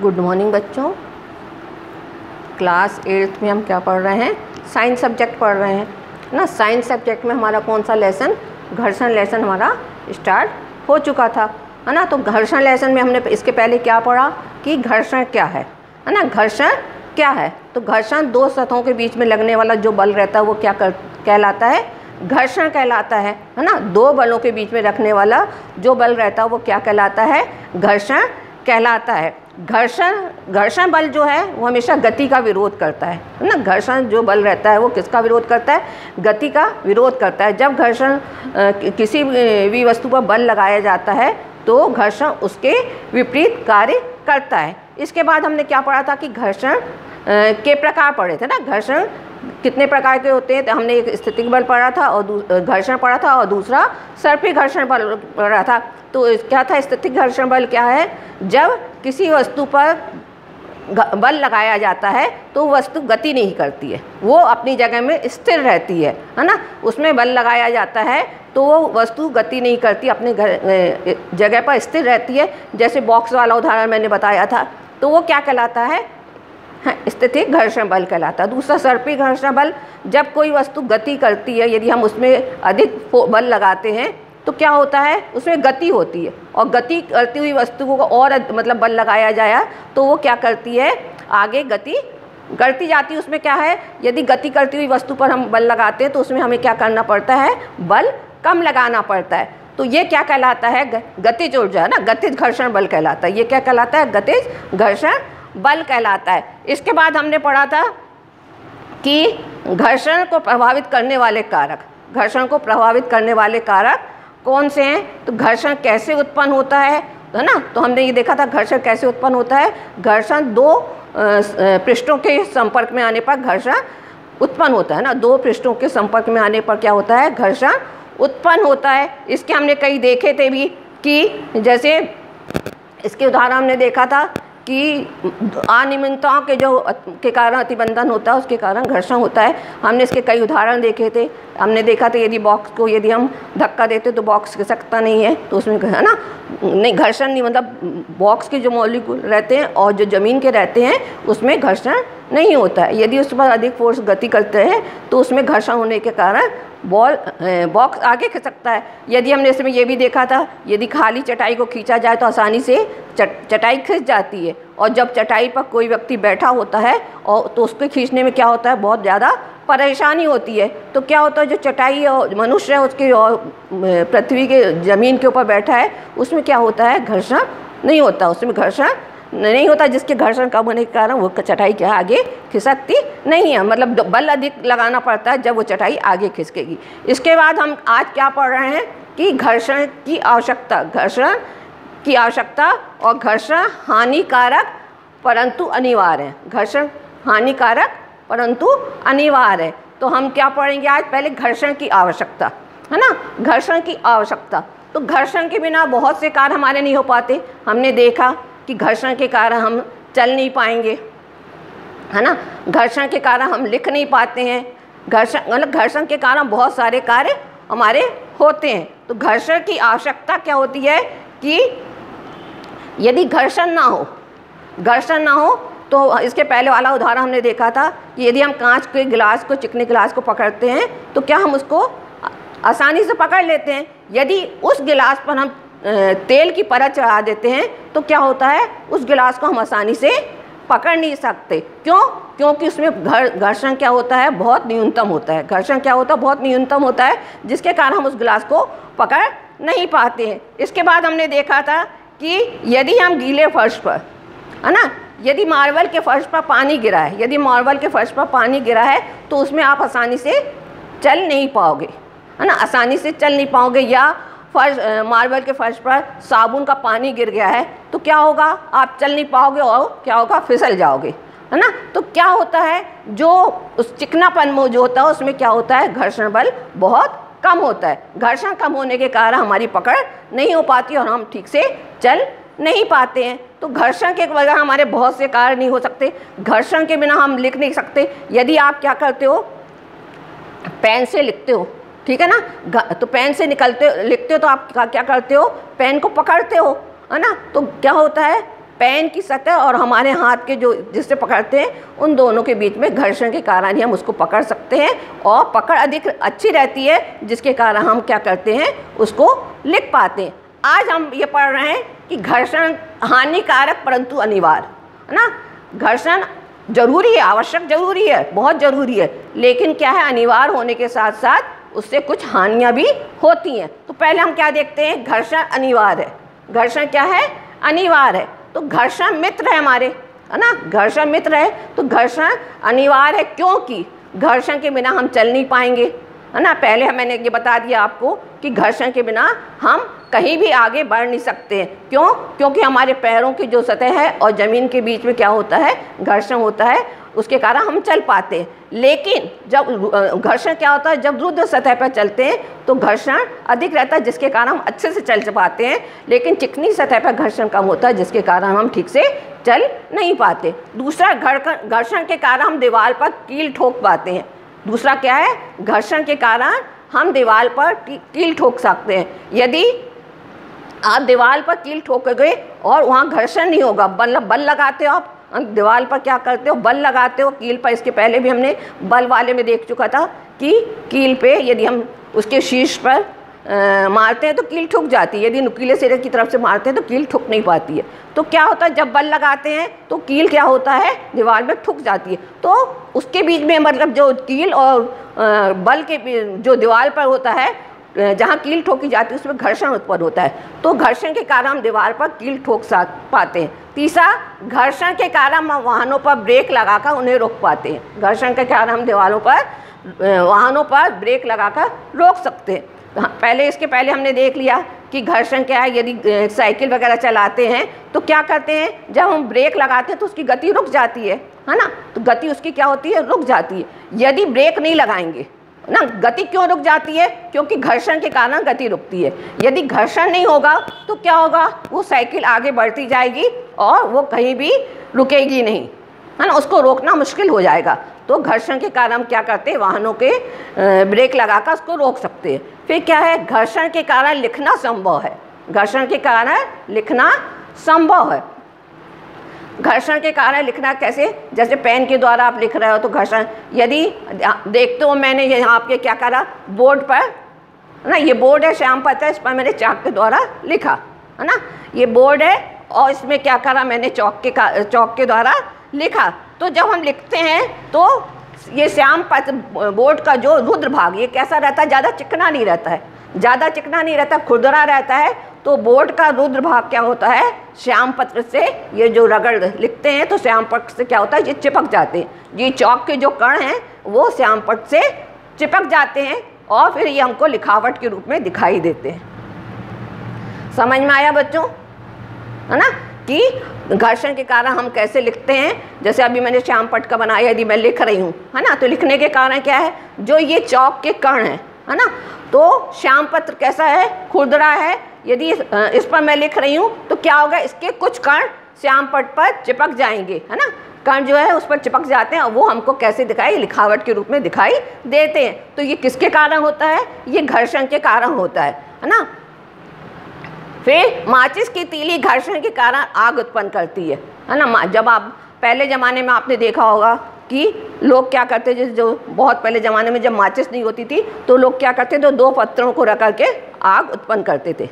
Good morning बच्चों। Class 8th में हम क्या पढ़ रहे हैं? साइंस सब्जेक्ट पढ़ रहे हैं ना। साइंस सब्जेक्ट में हमारा कौन सा लेसन? घर्षण लेसन हमारा स्टार्ट हो चुका था, है ना। तो घर्षण लेसन में हमने इसके पहले क्या पढ़ा कि घर्षण क्या है ना। घर्षण क्या है? तो घर्षण दो सतहों के बीच में लगने वाला जो बल रहता है वो क्या कहलाता है? घर्षण कहलाता है ना। दो बलों के बीच में रखने वाला जो बल रहता है वो क्या कहलाता है? घर्षण कहलाता है। घर्षण बल जो है वो हमेशा गति का विरोध करता है ना। घर्षण जो बल रहता है वो किसका विरोध करता है? गति का विरोध करता है। जब घर्षण किसी भी वस्तु पर बल लगाया जाता है तो घर्षण उसके विपरीत कार्य करता है। इसके बाद हमने क्या पढ़ा था कि घर्षण के प्रकार पढ़े थे ना। घर्षण कितने प्रकार के होते हैं? तो हमने एक स्थितिक बल पढ़ा था और घर्षण पढ़ा था, और दूसरा सर्पी घर्षण बल पढ़ा था। तो क्या था? स्थितिक घर्षण बल क्या है? जब किसी वस्तु पर बल लगाया जाता है तो वस्तु गति नहीं करती है, वो अपनी जगह में स्थिर रहती है ना। उसमें बल लगाया जाता है तो वो वस्तु गति नहीं करती, अपने जगह पर स्थिर रहती है। जैसे बॉक्स वाला उदाहरण मैंने बताया था, तो वो क्या कहलाता है? स्थितिक घर्षण बल कहलाता है। दूसरा सर्पी घर्षण बल, जब कोई वस्तु गति करती है, यदि हम उसमें अधिक बल लगाते हैं तो क्या होता है? उसमें गति होती है, और गति करती हुई वस्तु को और मतलब बल लगाया जाए तो वो क्या करती है? आगे गति करती जाती है। उसमें क्या है? यदि गति करती हुई वस्तु पर हम बल लगाते हैं तो उसमें हमें क्या करना पड़ता है? बल कम लगाना पड़ता है। तो ये क्या कहलाता है? गतिज ऊर्जा है ना, गतिज घर्षण बल कहलाता है। ये क्या कहलाता है? गतिज घर्षण बल कहलाता है। इसके बाद हमने पढ़ा था कि घर्षण को प्रभावित करने वाले कारक, घर्षण को प्रभावित करने वाले कारक कौन से हैं? तो घर्षण कैसे उत्पन्न होता है ना। तो हमने ये देखा था घर्षण कैसे उत्पन्न होता है। घर्षण दो पृष्ठों के संपर्क में आने पर घर्षण उत्पन्न होता है ना। दो पृष्ठों के संपर्क में आने पर क्या होता है? घर्षण उत्पन्न होता है। इसके हमने कई देखे थे भी कि जैसे इसके उदाहरण हमने देखा था कि अनियमितताओं के कारण अतिबंधन होता है, उसके कारण घर्षण होता है। हमने इसके कई उदाहरण देखे थे। हमने देखा था यदि बॉक्स को यदि हम धक्का देते तो बॉक्स खिसकता नहीं है, तो उसमें है ना नहीं घर्षण नहीं, मतलब बॉक्स के जो मॉलिक्यूल रहते हैं और जो ज़मीन के रहते हैं उसमें घर्षण नहीं होता है। यदि उस पर अधिक फोर्स गति करते हैं तो उसमें घर्षण होने के कारण बॉक्स आगे खिसकता है। यदि हमने इसमें ये भी देखा था, यदि खाली चटाई को खींचा जाए तो आसानी से चटाई खिंच जाती है, और जब चटाई पर कोई व्यक्ति बैठा होता है और तो उसको खींचने में क्या होता है? बहुत ज़्यादा परेशानी होती है। तो क्या होता है? जो चटाई और मनुष्य है उसके और पृथ्वी के ज़मीन के ऊपर बैठा है उसमें क्या होता है? घर्षण नहीं होता, उसमें घर्षण नहीं होता, जिसके घर्षण कम होने के कारण वो चटाई क्या आगे खिसकती नहीं है। मतलब बल अधिक लगाना पड़ता है जब वो चटाई आगे खिसकेगी। इसके बाद हम आज क्या पढ़ रहे हैं कि घर्षण की आवश्यकता, घर्षण की आवश्यकता और घर्षण हानिकारक परंतु अनिवार्य है। घर्षण हानिकारक परंतु अनिवार्य है। तो हम क्या पढ़ेंगे आज? पहले घर्षण की आवश्यकता, है ना। घर्षण की आवश्यकता, तो घर्षण के बिना बहुत से कार्य हमारे नहीं हो पाते। हमने देखा कि घर्षण के कारण हम चल नहीं पाएंगे, है ना। घर्षण के कारण हम लिख नहीं पाते हैं। घर्षण के कारण बहुत सारे कार्य हमारे होते हैं। तो घर्षण की आवश्यकता क्या होती है कि यदि घर्षण ना हो तो इसके पहले वाला उदाहरण हमने देखा था कि यदि हम कांच के गिलास को, चिकने गिलास को पकड़ते हैं तो क्या हम उसको आसानी से पकड़ लेते हैं। यदि उस गिलास पर हम तेल की परत चढ़ा देते हैं तो क्या होता है? उस गिलास को हम आसानी से पकड़ नहीं सकते। क्यों? क्योंकि उसमें घर्षण क्या होता है? बहुत न्यूनतम होता है। घर्षण क्या होता है? बहुत न्यूनतम होता है, जिसके कारण हम उस गिलास को पकड़ नहीं पाते हैं। इसके बाद हमने देखा था कि यदि हम गीले फर्श पर, है ना, यदि मार्बल के फर्श पर पानी गिरा है, यदि मार्बल के फर्श पर पानी गिरा है तो उसमें आप आसानी से चल नहीं पाओगे, है ना। आसानी से चल नहीं पाओगे। या मार्बल के फर्श पर साबुन का पानी गिर गया है तो क्या होगा? आप चल नहीं पाओगे और क्या होगा? फिसल जाओगे, है ना। तो क्या होता है? जो उस चिकनापन जो होता है उसमें क्या होता है? घर्षण बल बहुत कम होता है। घर्षण कम होने के कारण हमारी पकड़ नहीं हो पाती और हम ठीक से चल नहीं पाते हैं। तो घर्षण के बगैर हमारे बहुत से कार्य नहीं हो सकते। घर्षण के बिना हम लिख नहीं सकते। यदि आप क्या करते हो? पेन से लिखते हो, ठीक है ना। तो पेन से लिखते हो तो आप क्या करते हो? पेन को पकड़ते हो, है ना। तो क्या होता है? पेन की सतह और हमारे हाथ के जो जिससे पकड़ते हैं उन दोनों के बीच में घर्षण के कारण ही हम उसको पकड़ सकते हैं और पकड़ अधिक अच्छी रहती है, जिसके कारण हम क्या करते हैं उसको लिख पाते हैं। आज हम ये पढ़ रहे हैं कि घर्षण हानिकारक परंतु अनिवार्य, है ना। घर्षण जरूरी है, आवश्यक जरूरी है, बहुत ज़रूरी है, लेकिन क्या है अनिवार्य होने के साथ साथ उससे कुछ हानियाँ भी होती हैं। तो पहले हम क्या देखते हैं, घर्षण अनिवार्य है। घर्षण क्या है, अनिवार्य है। तो घर्षण मित्र है हमारे, है ना, घर्षण मित्र है। तो घर्षण अनिवार्य है क्योंकि घर्षण के बिना हम चल नहीं पाएंगे, है ना। पहले मैंने ये बता दिया आपको कि घर्षण के बिना हम कहीं भी आगे बढ़ नहीं सकते हैं। क्यों? क्योंकि हमारे पैरों की जो सतह है और ज़मीन के बीच में क्या होता है, घर्षण होता है, उसके कारण हम चल पाते हैं। लेकिन जब घर्षण क्या होता है, जब रुद्ध सतह पर चलते हैं तो घर्षण अधिक रहता है, जिसके कारण हम अच्छे से चल पाते हैं। लेकिन चिकनी सतह पर घर्षण कम होता है, जिसके कारण हम ठीक से चल नहीं पाते। दूसरा, घर्षण के कारण हम दीवार पर कील ठोक पाते हैं। दूसरा क्या है, घर्षण के कारण हम दीवार पर कील ठोक सकते हैं। यदि आप दीवार पर कील ठोकोगे और वहाँ घर्षण नहीं होगा, बल लगाते हो आप दीवार पर, क्या करते हो, बल लगाते हो कील पर। इसके पहले भी हमने बल वाले में देख चुका था कि कील पे यदि हम उसके शीर्ष पर मारते हैं तो कील ठुक जाती है, यदि नुकीले सिरे की तरफ से मारते हैं तो कील ठुक नहीं पाती है। तो क्या होता है, जब बल लगाते हैं तो कील क्या होता है, दीवार में ठुक जाती है। तो उसके बीच में मतलब जो कील और बल के जो दीवार पर होता है, जहाँ कील ठोकी जाती है उसमें घर्षण उत्पन्न होता है। तो घर्षण के कारण हम दीवार पर कील ठोक पाते हैं। तीसरा, घर्षण के कारण हम वाहनों पर ब्रेक लगाकर उन्हें रोक पाते हैं। घर्षण के कारण हम दीवारों पर वाहनों पर ब्रेक लगाकर रोक सकते हैं। इसके पहले हमने देख लिया कि घर्षण क्या है। यदि साइकिल वगैरह चलाते हैं तो क्या करते हैं, जब हम ब्रेक लगाते हैं तो उसकी गति रुक जाती है ना। तो गति उसकी क्या होती है, रुक जाती है। यदि ब्रेक नहीं लगाएंगे ना, गति क्यों रुक जाती है, क्योंकि घर्षण के कारण गति रुकती है। यदि घर्षण नहीं होगा तो क्या होगा, वो साइकिल आगे बढ़ती जाएगी और वो कहीं भी रुकेगी नहीं, है ना, उसको रोकना मुश्किल हो जाएगा। तो घर्षण के कारण हम क्या करते हैं, वाहनों के ब्रेक लगाकर उसको रोक सकते हैं। फिर क्या है, घर्षण के कारण लिखना संभव है। घर्षण के कारण लिखना संभव है। घर्षण के कारण लिखना कैसे, जैसे पेन के द्वारा आप लिख रहे हो तो घर्षण, यदि देखते हो मैंने यहाँ आपके क्या करा, बोर्ड पर ना, ये बोर्ड है, श्याम पत्र है, इस पर मैंने चाक के द्वारा लिखा, है ना। ये बोर्ड है और इसमें क्या करा मैंने, चौक के द्वारा लिखा। तो जब हम लिखते हैं तो ये श्याम पत्र बोर्ड का जो रुद्र भाग, ये कैसा रहता है, ज़्यादा चिकना नहीं रहता है, ज़्यादा चिकना नहीं रहता, खुरदरा रहता है। तो बोर्ड का रुद्र भाग क्या होता है, श्याम पत्र से ये जो रगड़ लिखते हैं तो श्याम पत्र से क्या होता है, ये चिपक जाते हैं। ये चौक के जो कण हैं वो श्याम पत्र से चिपक जाते हैं और फिर ये हमको लिखावट के रूप में दिखाई देते हैं। समझ में आया बच्चों, है ना, कि घर्षण के कारण हम कैसे लिखते हैं। जैसे अभी मैंने श्याम पत्र का बनाया, यदि मैं लिख रही हूँ, है ना, तो लिखने के कारण क्या है, जो ये चौक के कण हैं, है ना, तो श्याम पत्र कैसा है, खुरदरा है। यदि इस पर मैं लिख रही हूँ तो क्या होगा, इसके कुछ कण श्याम पत्र पर चिपक जाएंगे, है ना, कण जो है उस पर चिपक जाते हैं और वो हमको कैसे दिखाई, लिखावट के रूप में दिखाई देते हैं। तो ये किसके कारण होता है, ये घर्षण के कारण होता है ना। फिर माचिस की तीली घर्षण के कारण आग उत्पन्न करती है ना। जब आप पहले ज़माने में आपने देखा होगा कि लोग क्या करते थे, जो बहुत पहले ज़माने में जब माचिस नहीं होती थी तो लोग क्या करते थे, दो पत्थरों को रख करके आग उत्पन्न करते थे।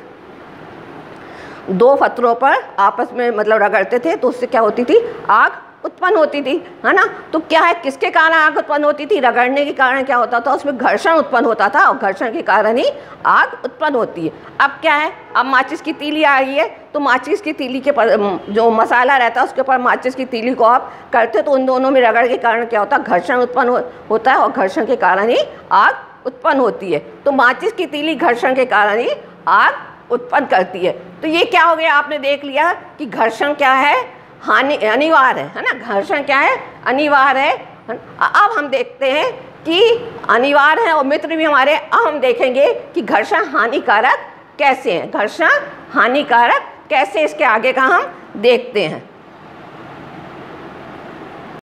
दो पत्थरों पर आपस में मतलब रगड़ते थे तो उससे क्या होती थी, आग उत्पन्न होती थी, है ना। तो क्या है, किसके कारण आग उत्पन्न होती थी, रगड़ने के कारण क्या होता था, उसमें घर्षण उत्पन्न होता था और घर्षण के कारण ही आग उत्पन्न होती है। अब क्या है, अब माचिस की तीली आ गई है तो माचिस की तीली के पर जो मसाला रहता है उसके ऊपर माचिस की तीली को आप करते तो उन दोनों में रगड़ के कारण क्या होता है, घर्षण उत्पन्न होता है और घर्षण के कारण ही आग उत्पन्न होती है। तो माचिस की तीली घर्षण के कारण ही आग उत्पन्न करती है। तो ये क्या हो गया, आपने देख लिया कि घर्षण क्या है, अनिवार्य है ना। घर्षण क्या है, अनिवार्य है। अब हम देखते हैं कि अनिवार्य है और मित्र भी हमारे। अब हम देखेंगे कि घर्षण हानिकारक कैसे हैं, घर्षण हानिकारक कैसे, इसके आगे का हम देखते हैं।